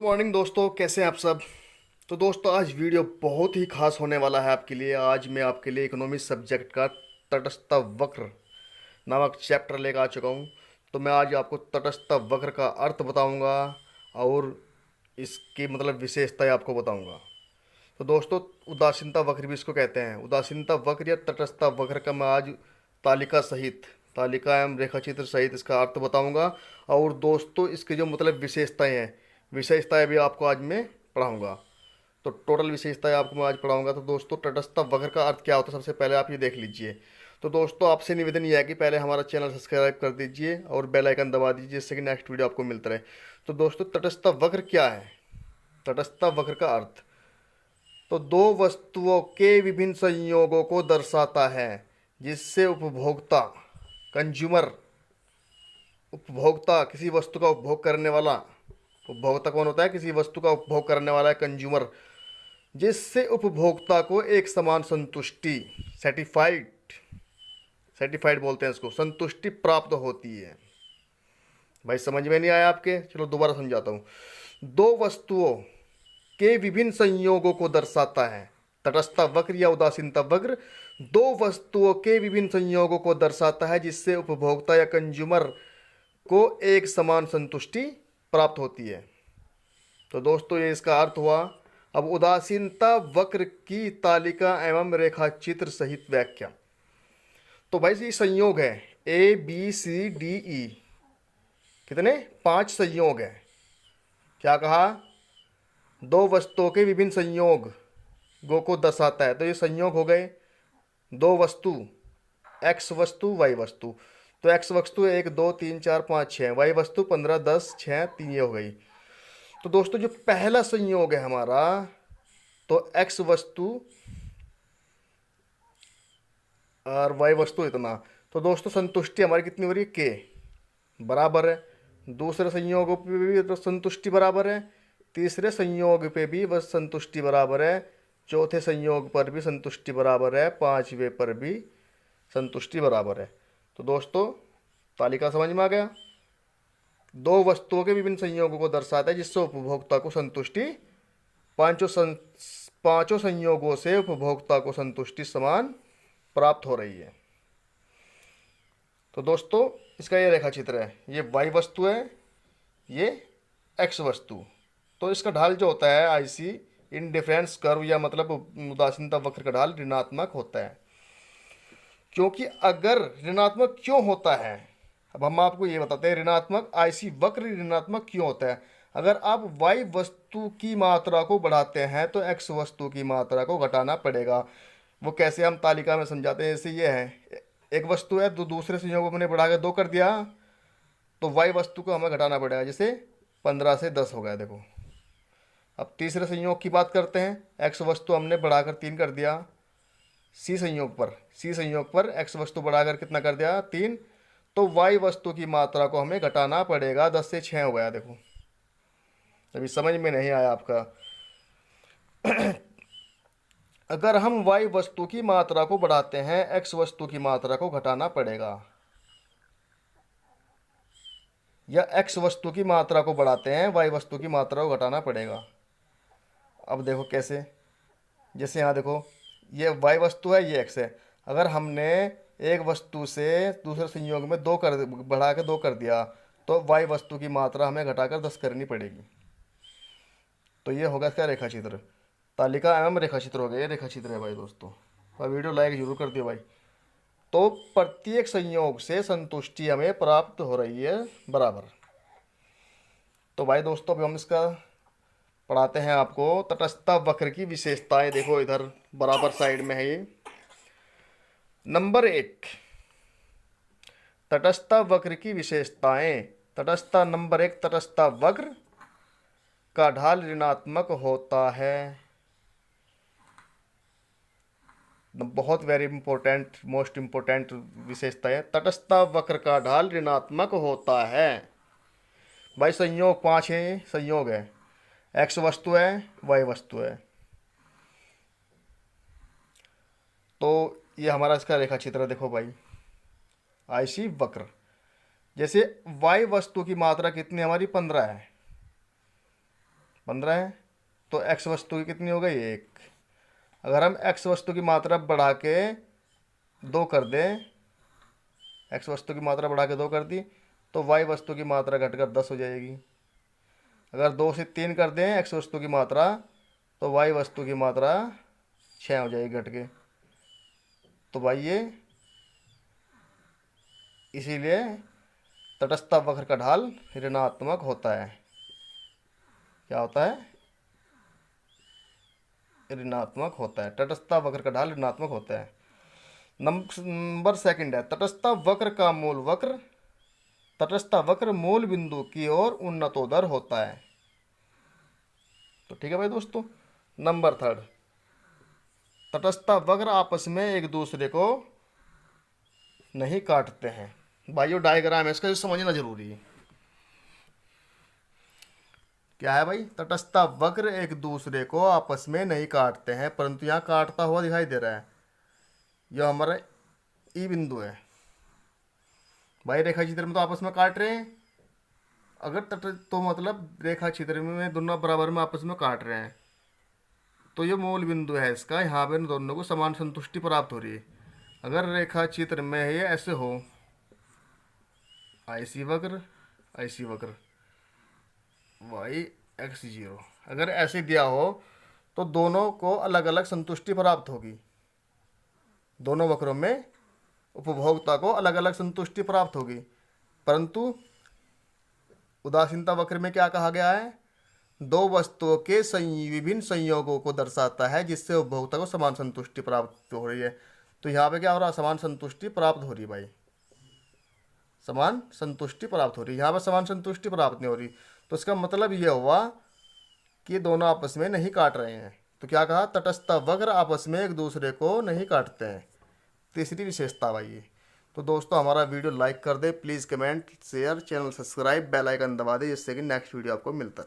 Morning दोस्तों, कैसे हैं आप सब। तो दोस्तों, आज वीडियो बहुत ही खास होने वाला है आपके लिए। आज मैं आपके लिए इकोनॉमिक्स सब्जेक्ट का तटस्थ वक्र नामक चैप्टर लेकर आ चुका हूँ। तो मैं आज आपको तटस्थ वक्र का अर्थ बताऊंगा और इसकी मतलब विशेषताएं आपको बताऊंगा। तो दोस्तों, उदासीनता वक्र भी इसको कहते हैं। उदासीनता वक्र या तटस्थ वक्र का मैं आज तालिका सहित, तालिका एवं रेखाचित्र सहित इसका अर्थ बताऊंगा। और दोस्तों, इसकी जो मतलब विशेषताएं हैं, विशेषताएं भी आपको आज मैं पढ़ाऊंगा। तो टोटल विशेषताएं आपको मैं आज पढ़ाऊंगा। तो दोस्तों, तटस्थ वक्र का अर्थ क्या होता है, सबसे पहले आप ये देख लीजिए। तो दोस्तों, आपसे निवेदन ये है कि पहले हमारा चैनल सब्सक्राइब कर दीजिए और बेल आइकन दबा दीजिए, जिससे कि नेक्स्ट वीडियो आपको मिलता रहे। तो दोस्तों, तटस्थ वक्र क्या है, तटस्थ वक्र का अर्थ। तो दो वस्तुओं के विभिन्न संयोगों को दर्शाता है जिससे उपभोक्ता, कंज्यूमर, उपभोक्ता किसी वस्तु का उपभोग करने वाला, उपभोक्ता कौन होता है, किसी वस्तु का उपभोग करने वाला है कंज्यूमर, जिससे उपभोक्ता को एक समान संतुष्टि, सेटिफाइड, सेटिफाइड बोलते हैं इसको, संतुष्टि प्राप्त होती है। भाई समझ में नहीं आया आपके, चलो दोबारा समझाता हूँ। दो वस्तुओं के विभिन्न संयोगों को दर्शाता है। तटस्थ वक्र या उदासीनता वक्र दो वस्तुओं के विभिन्न संयोगों को दर्शाता है जिससे उपभोक्ता या कंज्यूमर को एक समान संतुष्टि प्राप्त होती है। तो दोस्तों, ये इसका अर्थ हुआ। अब उदासीनता वक्र की तालिका एवं रेखाचित्र सहित व्याख्या। तो भाई ये संयोग है, A B C D E, कितने, 5 संयोग है। क्या कहा, दो वस्तुओं के विभिन्न संयोग गो को दर्शाता है। तो ये संयोग हो गए, दो वस्तु, एक्स वस्तु वाई वस्तु। तो एक्स वस्तु 1 2 3 4 5 6, वाई वस्तु 15 10 6 3, ये हो गई। तो दोस्तों, जो पहला संयोग है हमारा, तो एक्स वस्तु और वाई वस्तु इतना। तो दोस्तों, संतुष्टि हमारी कितनी हो रही है, के बराबर है। दूसरे संयोग पे भी तो संतुष्टि बराबर है, तीसरे संयोग पे भी बस संतुष्टि बराबर है, चौथे संयोग पर भी संतुष्टि बराबर है, पांचवे पर भी संतुष्टि बराबर है। तो दोस्तों, तालिका समझ में आ गया। दो वस्तुओं के विभिन्न संयोगों को दर्शाता है जिससे उपभोक्ता को संतुष्टि, पांचों संयोगों से उपभोक्ता को संतुष्टि समान प्राप्त हो रही है। तो दोस्तों, इसका ये रेखा चित्र है, ये वाई वस्तु है, ये एक्स वस्तु। तो इसका ढाल जो होता है आईसी इंडिफरेंस कर्व या मतलब उदासीनता वक्र का ढाल ऋणात्मक होता है। क्योंकि अगर ऋणात्मक क्यों होता है, अब हम आपको ये बताते हैं ऋणात्मक आईसी वक्र ऋणात्मक क्यों होता है। अगर आप वाई वस्तु की मात्रा को बढ़ाते हैं तो एक्स वस्तु की मात्रा को घटाना पड़ेगा। वो कैसे, हम तालिका में समझाते हैं। जैसे ये है, एक वस्तु है तो दूसरे संयोग को हमने बढ़ा के 2 कर दिया, तो वाई वस्तु को हमें घटाना पड़ेगा। जैसे 15 से 10 हो गया, देखो। अब तीसरे संयोग की बात करते हैं, एक्स वस्तु हमने बढ़ाकर 3 कर दिया, सी संयोग पर एक्स वस्तु बढ़ाकर कितना कर दिया, 3। तो वाई वस्तु की मात्रा को हमें घटाना पड़ेगा, 10 से 6 हो गया, देखो। अभी समझ में नहीं आया आपका। अगर हम वाई वस्तु की मात्रा को बढ़ाते हैं, एक्स वस्तु की मात्रा को घटाना पड़ेगा, या एक्स वस्तु की मात्रा को बढ़ाते हैं, वाई वस्तु की मात्रा को घटाना पड़ेगा। अब देखो कैसे, जैसे यहाँ देखो, ये वाई वस्तु है, ये एक्स है। अगर हमने एक वस्तु से दूसरे संयोग में 2 कर बढ़ा के 2 कर दिया, तो वाई वस्तु की मात्रा हमें घटाकर 10 करनी पड़ेगी। तो ये होगा इसका रेखा चित्र, तालिका एवं रेखा चित्र हो गया। ये रेखा चित्र है भाई दोस्तों, और वीडियो लाइक जरूर कर दियो भाई। तो प्रत्येक संयोग से संतुष्टि हमें प्राप्त हो रही है बराबर। तो भाई दोस्तों, अभी हम इसका पढ़ाते हैं आपको तटस्थ वक्र की विशेषताएं। देखो इधर बराबर साइड में है ये। नंबर 1, तटस्थ वक्र की विशेषताएं। तटस्थ नंबर 1, तटस्थ वक्र का ढाल ऋणात्मक होता है। बहुत वेरी इंपॉर्टेंट, मोस्ट इंपॉर्टेंट विशेषता है, तटस्थ वक्र का ढाल ऋणात्मक होता है। भाई संयोग 5 है, संयोग है, एक्स वस्तु है, वाई वस्तु है। तो ये हमारा इसका रेखा चित्र देखो भाई, आईसी वक्र। जैसे वाई वस्तु की मात्रा कितनी हमारी, 15 है, 15 है, तो x वस्तु की कितनी हो गई 1। अगर हम x वस्तु की मात्रा बढ़ा के 2 कर दें, x वस्तु की मात्रा बढ़ा के 2 कर दी, तो y वस्तु की मात्रा घटकर 10 हो जाएगी। अगर 2 से 3 कर दें x वस्तु की मात्रा, तो y वस्तु की मात्रा 6 हो जाएगी घट के। तो भाई ये इसीलिए तटस्थ वक्र का ढाल ऋणात्मक होता है। क्या होता है? ऋणात्मक होता है। तटस्थ वक्र का ढाल ऋणात्मक होता है। नंबर सेकंड है तटस्थ वक्र का मूल वक्र तटस्थ वक्र मूल बिंदु की ओर उन्नतोदर होता है। तो ठीक है भाई दोस्तों। नंबर थर्ड, तटस्थ वक्र आपस में एक दूसरे को नहीं काटते हैं। भाइयों डायग्राम है इसका, जो समझना जरूरी है। क्या है भाई? तटस्थ वक्र एक दूसरे को आपस में नहीं काटते हैं, परंतु यहाँ काटता हुआ दिखाई दे रहा है। यह हमारा ई बिंदु है भाई। रेखा चित्र में तो आपस में काट रहे हैं। अगर तट तो मतलब रेखा चित्र में दोनों बराबर में आपस में काट रहे हैं, तो ये मूल बिंदु है इसका। यहाँ पे दोनों को समान संतुष्टि प्राप्त हो रही है। अगर रेखा चित्र में ये ऐसे हो, ऐसी वक्र ऐसी वक्र y x0, अगर ऐसे दिया हो तो दोनों को अलग अलग संतुष्टि प्राप्त होगी। दोनों वक्रों में उपभोक्ता को अलग अलग संतुष्टि प्राप्त होगी, परंतु उदासीनता वक्र में क्या कहा गया है? दो वस्तुओं के विभिन्न संयोगों को दर्शाता है जिससे उपभोक्ता को समान संतुष्टि प्राप्त हो रही है। तो यहाँ पे क्या हो रहा है? समान संतुष्टि प्राप्त हो रही है भाई। समान संतुष्टि प्राप्त हो रही है। यहाँ पर समान संतुष्टि प्राप्त नहीं हो रही, तो इसका मतलब ये हुआ कि दोनों आपस में नहीं काट रहे हैं। तो क्या कहा? तटस्थ वक्र आपस में एक दूसरे को नहीं काटते हैं। तीसरी विशेषता भाई ये। तो दोस्तों हमारा वीडियो लाइक कर दे, please comment share, channel subscribe, bell icon दबा दे, जिससे कि नेक्स्ट वीडियो आपको मिलता है।